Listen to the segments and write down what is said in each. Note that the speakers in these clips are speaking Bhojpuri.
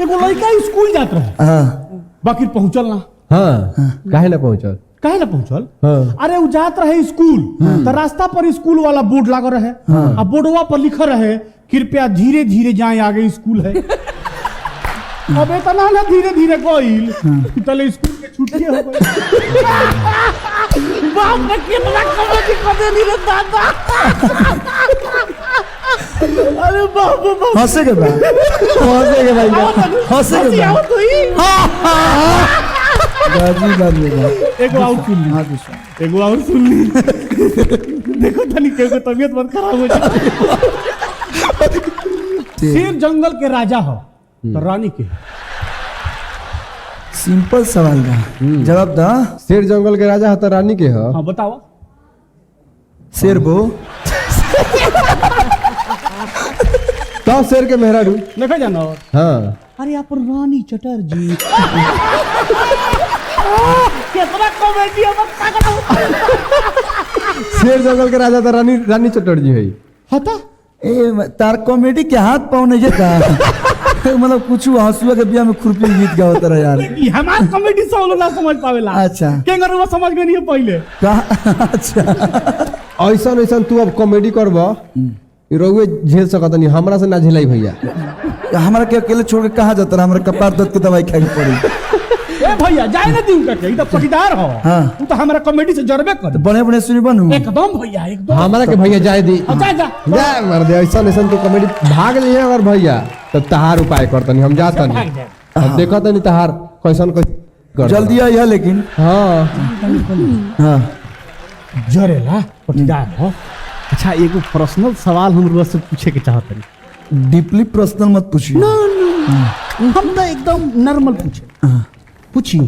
एगो लड़का स्कूल जात रहे, बाकी पहुंचल ना। काहे ना पहुंचल? अरे वो जात रहे स्कूल, तो रास्ता पर स्कूल वाला बोर्ड लगा रहे, और बोर्डवा पर लिखा रहे कृपया धीरे धीरे जाएं, आगे स्कूल है। अब इतना ना धीरे धीरे गइल, तले स्कूल के छुट्टी हो गई। बाप रे कितना कमाई कर दे रे दादा। अरे बाप हंसे के भाई, हंसे के एगो और सुन ली। देखो तनी के तबीयत बहुत खराब हो जाए। शेर जंगल के राजा हो तो रानी के? सिंपल सवाल का जवाब दा। शेर जंगल के राजा है तो रानी के है? हाँ बताओ। शेर बो तो शेर के मेहरारू देखा जाना। हाँ। अरे आप रानी चटर्जी। कितना कॉमेडी है। शेर जंगल के राजा तो रानी चटर्जी है। हता ए तार कॉमेडी के हाथ पाँव नहीं जेता। मतलब कुछ हंसुआ के बिया में खुरपी गीत गा होता रहा यार। हमारा कॉमेडी सब ना समझ पावेला। अच्छा केंगर वो समझ गए नहीं है पहले। अच्छा ऐसा तू अब कॉमेडी करबा रोवे झेल सकत नहीं, हमरा से ना झेलाई भैया। हमारा के अकेले छोड़ के कहाँ जाता रहा? हमारा कपार दर्द की दवाई खाई पड़ी। ए भैया जाए ना दिन के, तो पटीदार हो। तू तो हमारा कॉमेडी से जरबे कर। बने बने सुनी बनू एकदम भैया एकदम। हमरा के भैया जाए दी। जा मर दे। ऐसा तू कॉमेडी भाग लिए अगर भैया तो तहार उपाय करतनी, हम जाता नहीं। अब देखत नहीं तहार कैसन कर। जल्दी आई है लेकिन। हाँ जरेला पटीदार हो। अच्छा एगो पर्सनल सवाल हम से पूछे के चाहत हनी। डीपली पर्सनल मत पूछिए। हम तो एकदम नॉर्मल पूछी।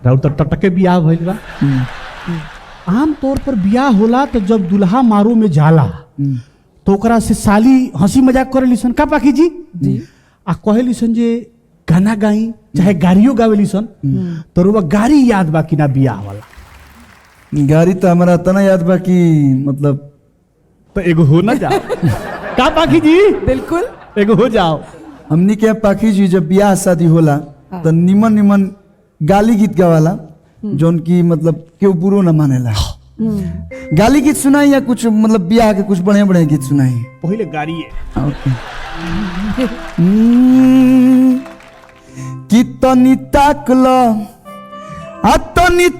राउर तो टटके बियाह भइल बा। आम तौर पर बियाह होला तो जब दुल्हा मारो में जाला तो ओकरा से साली हंसी मजाक करे लिसन का पाखी जी आ कहे लिसन जे गाना गाई चाहे गाड़ियों गावे लिसन। तो रुआ गाड़ी याद बा कि ना बियाह वाला? गाड़ी तो हमारा तना याद बा कि मतलब तो एगो हो ना जाओ। का पाखी जी? बिल्कुल एगो हो जाओ। हमनी के पाखी जी जब ब्याह शादी होला तो निमन गाली गीत गावाला जोन की मतलब केहू बुरो न मानेला। गाली गीत सुनाई या कुछ मतलब ब्याह के कुछ बड़े गीत सुनाई? पहले गाड़ी है। कि तनी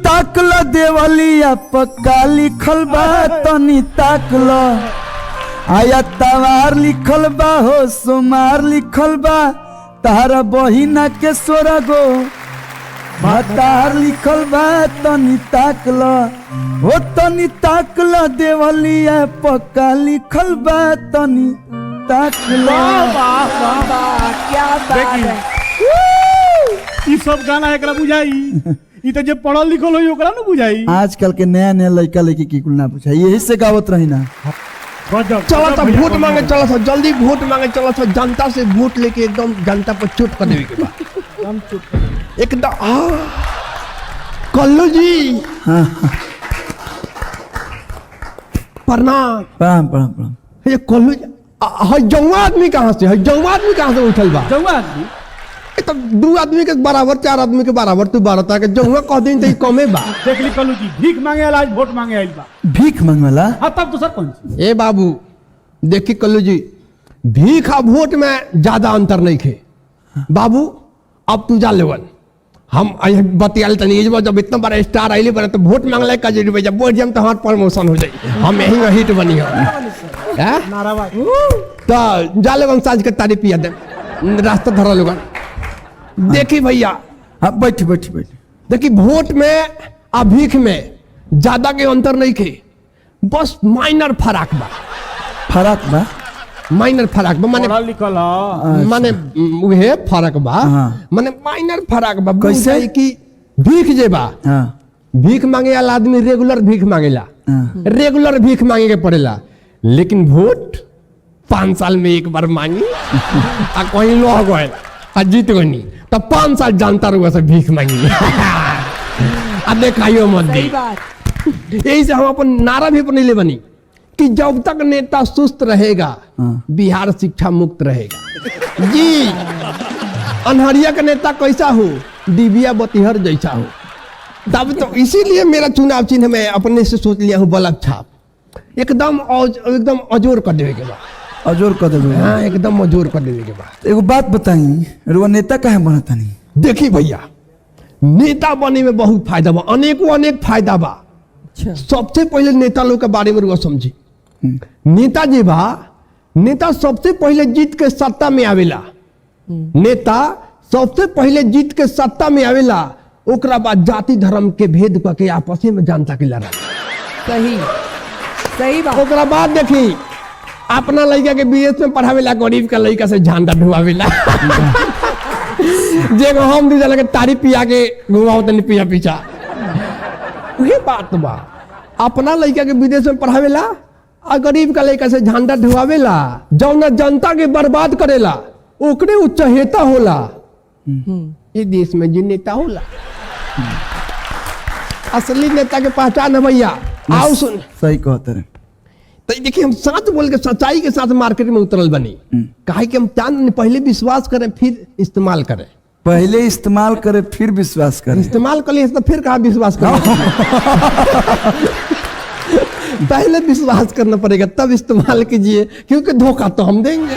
ताकल देवलिया पक्का लिखल बा। तनी ताकल आया तवार लिखल बा हो सोमार लिखल बा। तारा बहिना के सोरगो भातार लिखल बा। तनी ताकल हो तनी ताकल देवलिया पक्का लिखल बा। तनी ताकल। क्या बात है। ई सब गाना एकरा बुझाई? ई तो जे पढ़ल लिखल होई ओकरा ना बुझाई। आजकल के नया लड़का लड़की की कुल ना पूछा, यही से गावत रही ना। चलो तो वोट मांगे चलो सो, जल्दी वोट मांगे चलो सो। जनता से वोट लेके एकदम जनता पर चोट कर देवे के बाद एकदम। कल्लू जी प्रणाम। प्रणाम प्रणाम प्रणाम। ये कल्लू जौआ आदमी कहाँ से उठल बा? जौआ आदमी तो 2 आदमी के बराबर 4 आदमी के बराबर तू बारता के जौआ कह दिन तो कमे बा। देख ली कल्लू जी भीख मांगे वाला आज वोट मांगे आइल बा। भीख मांगवाला? हाँ तब तो सरपंच। ए बाबू देखी कल्लू जी, भीख आ वोट में ज्यादा अंतर नहीं खे बाबू। अब तू जा लेवन हम बतियाल तनी जब इतना बड़ा स्टार आइले बना तो वोट मांगला का जरूरी जब वोट जम तो हमार प्रमोशन हो जाई, हम यही में हिट बनी हो। तो जा लेवन साँझ के तारीफ पिया दे रास्ता धरा लोगन। देखी भैया। हाँ बैठी। देखी वोट में आ भीख में ज्यादा के अंतर नहीं खे, बस माइनर फराक बा। माइनर फराक बा माने लिखल माने उहे फरक बा। माने माइनर फरक बा। कैसे कि भीख जे बा, भीख मांगे वाला आदमी रेगुलर भीख मांगेला, रेगुलर भीख मांगे के पड़ेला। लेकिन वोट 5 साल में एक बार मांगी आ कहीं लो गए आ जीत गई तो 5 साल जानता रहुआ से भीख मांगी। अब देखाइयो मत दी। यही से हम अपन नारा भी बनेले बनी कि जब तक नेता सुस्त रहेगा बिहार शिक्षा मुक्त रहेगा। जी अनहरिया का नेता कैसा हो, डिबिया बतिहर जैसा हो। तब तो इसीलिए मेरा चुनाव चिन्ह में अपने से सोच लिया हूँ बल्ब छाप, एकदम अजोर कर देवे के बाद। अजोर कर देबे। हाँ एकदम अजोर कर देवे के बाद। एगो बात बताई, रुआ नेता काहे बनता नहीं? देखी भैया, नेता बने में बहुत फायदा बा, अनेक फायदा बा। अच्छा सबसे पहले नेता लोग के बारे में रुआ समझी। नेता जी बा, नेता सबसे पहले जीत के सत्ता में आवेला। नेता सबसे पहले जीत के सत्ता में आवेला, ओकरा बाद जाति धर्म के भेद करके आपस में जनता के लड़ा। सही सही बात। ओकरा बाद देखी अपना लड़का के विदेश में पढ़ावेला, गरीब का लड़का से झंडा ढुआवेला। जे हम दी के तारी पिया के घुमाओ तनी पिया पीछा। वही बात बा, अपना लड़का के विदेश में पढ़ावेला और गरीब का लड़का से झंडा ढुआवेला। जौना जनता के बर्बाद करेला ओकरे उ चहेता होला। ये देश में जो नेता होला, असली नेता के पहचान है भैया। आओ सुन, सही कहते रहे। तो देखिए हम सच बोल के सच्चाई के साथ मार्केट में उतरल बनी। काहे कि हम चांद पहले विश्वास करें फिर इस्तेमाल करें। पहले इस्तेमाल करे फिर विश्वास करे। इस्तेमाल कर लिए तो फिर कहाँ विश्वास करें। पहले विश्वास करना पड़ेगा तब इस्तेमाल कीजिए, क्योंकि धोखा तो हम देंगे।